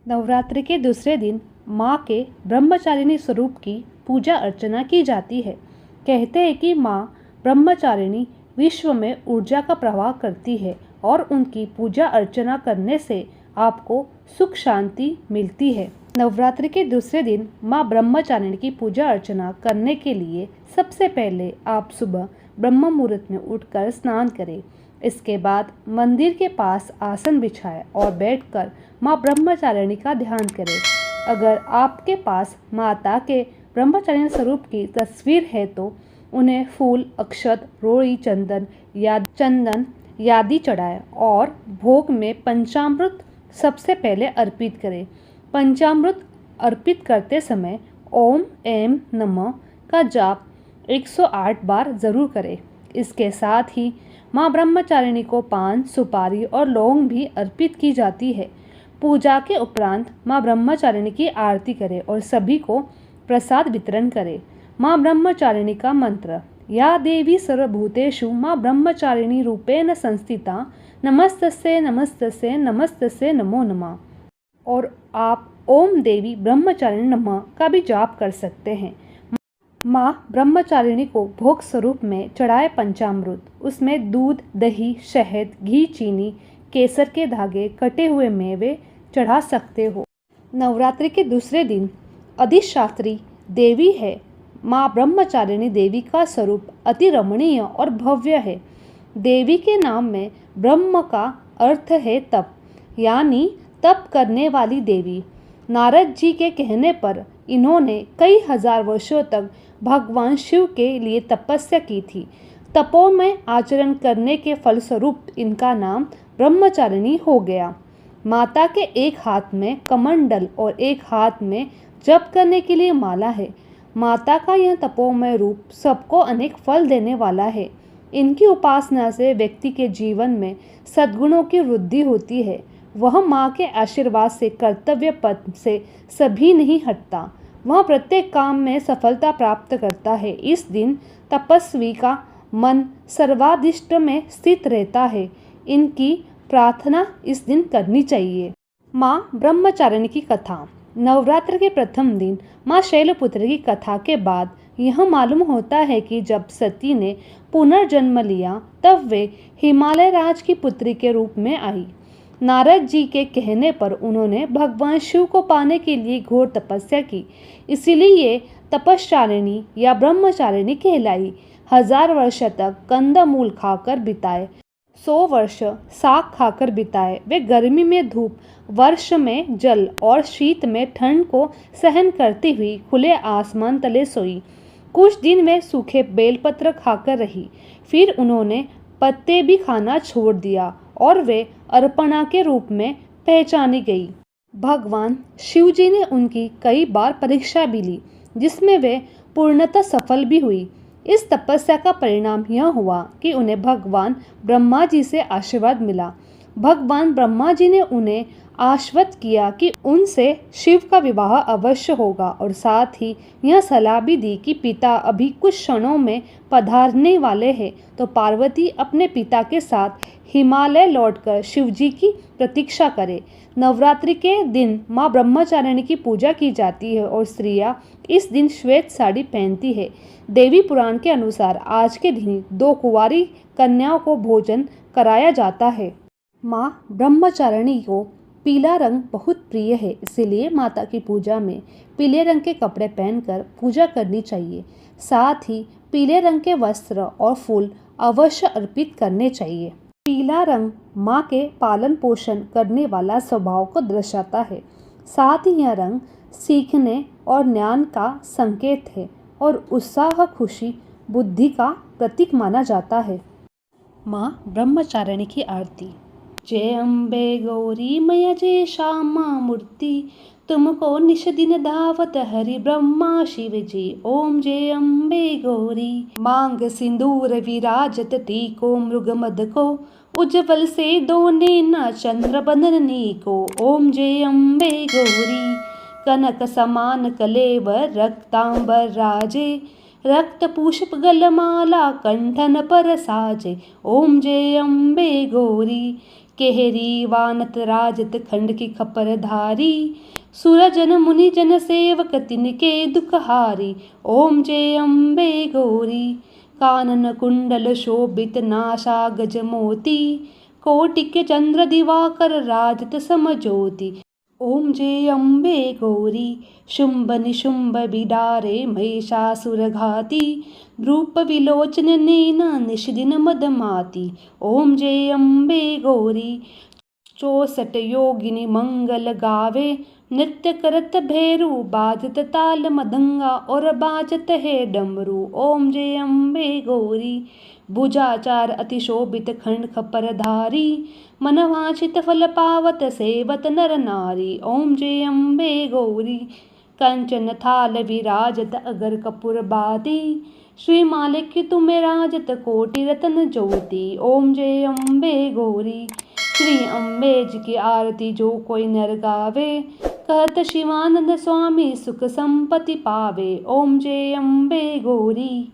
नवरात्रि के दूसरे दिन माँ के ब्रह्मचारिणी स्वरूप की पूजा अर्चना की जाती है। कहते हैं कि माँ ब्रह्मचारिणी विश्व में ऊर्जा का प्रवाह करती है और उनकी पूजा अर्चना करने से आपको सुख शांति मिलती है। नवरात्रि के दूसरे दिन माँ ब्रह्मचारिणी की पूजा अर्चना करने के लिए सबसे पहले आप सुबह ब्रह्म मुहूर्त में उठकर स्नान करें। इसके बाद मंदिर के पास आसन बिछाएं और बैठकर माँ ब्रह्मचारिणी का ध्यान करें। अगर आपके पास माता के ब्रह्मचारिणी स्वरूप की तस्वीर है तो उन्हें फूल, अक्षत, रोड़ी, चंदन यादि चढ़ाएं और भोग में पंचामृत सबसे पहले अर्पित करें। पंचामृत अर्पित करते समय ओम ऐं नमः का जाप 108 बार जरूर करें। इसके साथ ही माँ ब्रह्मचारिणी को पान, सुपारी और लौंग भी अर्पित की जाती है। पूजा के उपरांत माँ ब्रह्मचारिणी की आरती करें और सभी को प्रसाद वितरण करें। माँ ब्रह्मचारिणी का मंत्र: या देवी सर्वभूतेषु माँ ब्रह्मचारिणी रूपेण संस्थिता नमस्तस्यै नमस्तस्यै नमस्तस्यै नमो नमः। और आप ओम देवी ब्रह्मचारिणी नमः का भी जाप कर सकते हैं। माँ ब्रह्मचारिणी को भोग स्वरूप में चढ़ाए पंचामृत, उसमें दूध, दही, शहद, घी, चीनी, केसर के धागे, कटे हुए मेवे चढ़ा सकते हो। नवरात्रि के दूसरे दिन अधिष्ठात्री देवी है। माँ ब्रह्मचारिणी देवी का स्वरूप अति रमणीय और भव्य है। देवी के नाम में ब्रह्म का अर्थ है तप, यानी तप करने वाली देवी। नारद जी के कहने पर इन्होंने कई हजार वर्षों तक भगवान शिव के लिए तपस्या की थी। तपों में आचरण करने के फलस्वरूप इनका नाम ब्रह्मचारिणी हो गया। माता के एक हाथ में कमंडल और एक हाथ में जप करने के लिए माला है। माता का यह तपोमय रूप सबको अनेक फल देने वाला है। इनकी उपासना से व्यक्ति के जीवन में सद्गुणों की वृद्धि होती है। वह माँ के आशीर्वाद से कर्तव्य पथ से सभी नहीं हटता। वह प्रत्येक काम में सफलता प्राप्त करता है। इस दिन तपस्वी का मन सर्वाधिष्ट में स्थित रहता है। इनकी प्रार्थना इस दिन करनी चाहिए। माँ ब्रह्मचारिणी की कथा। नवरात्र के प्रथम दिन माँ शैलपुत्री की कथा के बाद यह मालूम होता है कि जब सती ने पुनर्जन्म लिया तब वे हिमालय राज की पुत्री के रूप में आई। नारद जी के कहने पर उन्होंने भगवान शिव को पाने के लिए घोर तपस्या की, इसीलिए ये तपश्चारिणी या ब्रह्मचारिणी कहलाई। 1000 वर्ष तक कंदमूल खाकर बिताए, 100 वर्ष साग खाकर बिताए। वे गर्मी में धूप, वर्ष में जल और शीत में ठंड को सहन करती हुई खुले आसमान तले सोई। कुछ दिन वे सूखे बेलपत्र खाकर रही, फिर उन्होंने पत्ते भी खाना छोड़ दिया और वे अर्पणा के रूप में पहचानी गई। भगवान शिवजी ने उनकी कई बार परीक्षा भी ली, जिसमें वे पूर्णतः सफल भी हुई। इस तपस्या का परिणाम यह हुआ कि उन्हें भगवान ब्रह्मा जी से आशीर्वाद मिला। भगवान ब्रह्मा जी ने उन्हें आश्वस्त किया कि उनसे शिव का विवाह अवश्य होगा और साथ ही यह सलाह भी दी कि पिता अभी कुछ क्षणों में पधारने वाले हैं, तो पार्वती अपने पिता के साथ हिमालय लौटकर शिवजी की प्रतीक्षा करे। नवरात्रि के दिन माँ ब्रह्मचारिणी की पूजा की जाती है और स्त्रियां इस दिन श्वेत साड़ी पहनती है। देवी पुराण के अनुसार आज के दिन 2 कुंवारी कन्याओं को भोजन कराया जाता है। माँ ब्रह्मचारिणी को पीला रंग बहुत प्रिय है, इसीलिए माता की पूजा में पीले रंग के कपड़े पहनकर पूजा करनी चाहिए। साथ ही पीले रंग के वस्त्र और फूल अवश्य अर्पित करने चाहिए। पीला रंग माँ के पालन पोषण करने वाला स्वभाव को दर्शाता है। साथ ही यह रंग सीखने और ज्ञान का संकेत है और उत्साह, खुशी, बुद्धि का प्रतीक माना जाता है। माँ ब्रह्मचारिणी की आरती। जय अम्बे गौरी मैया जय श्यामा मूर्ति, तुमको निश दिन दावत हरि ब्रह्मा शिव जी। ओम जय अम्बे गौरी। मांग सिंदूर विराजत टीको मृग मद को, उज्जवल से दो नैना चंद्र बंदनी को। ओम जय अम्बे गौरी। कनक समान कलेवर रक्तांबर राजे, रक्त पुष्प गलमाला कंठन पर साजे। ओम जय अम्बे गौरी। केहरी वानत राजत खंड की खपर धारी, सुरजन मुनि जन सेवक तिनके दुखहारी। ओम जय अम्बे गौरी। कानन कुंडल शोभित नासा गज मोती, कोटिक चंद्र दिवाकर राजत समज्योति। ओम जय अम्बे गौरी। शुंभ निशुंभ बिडारे महिषासुर घाती, द्रुप विलोचन नैना निषदिन मदमाती। ओम जय अम्बे गौरी। 64 योगिनी मंगल गावे, नृत्य करत भैरू बाजत ताल मदंगा और बाजत है डमरू। ओम जय अम्बे गौरी। भुजाचार अति शोभित खंड खपर धारी, मनवांछित फल पावत सेवत नर नारी। ओम जय अम्बे गौरी। कंचन थाल विराजत अगर कपूर बाती, श्री मालिक तुम्हें राजत कोटि रतन ज्योति। ओम जय अम्बे गौरी। श्री अम्बे जी की आरती जो कोई नर गावे, कहत शिवानंद स्वामी सुख संपत्ति पावे। ओम जय अम्बे गौरी।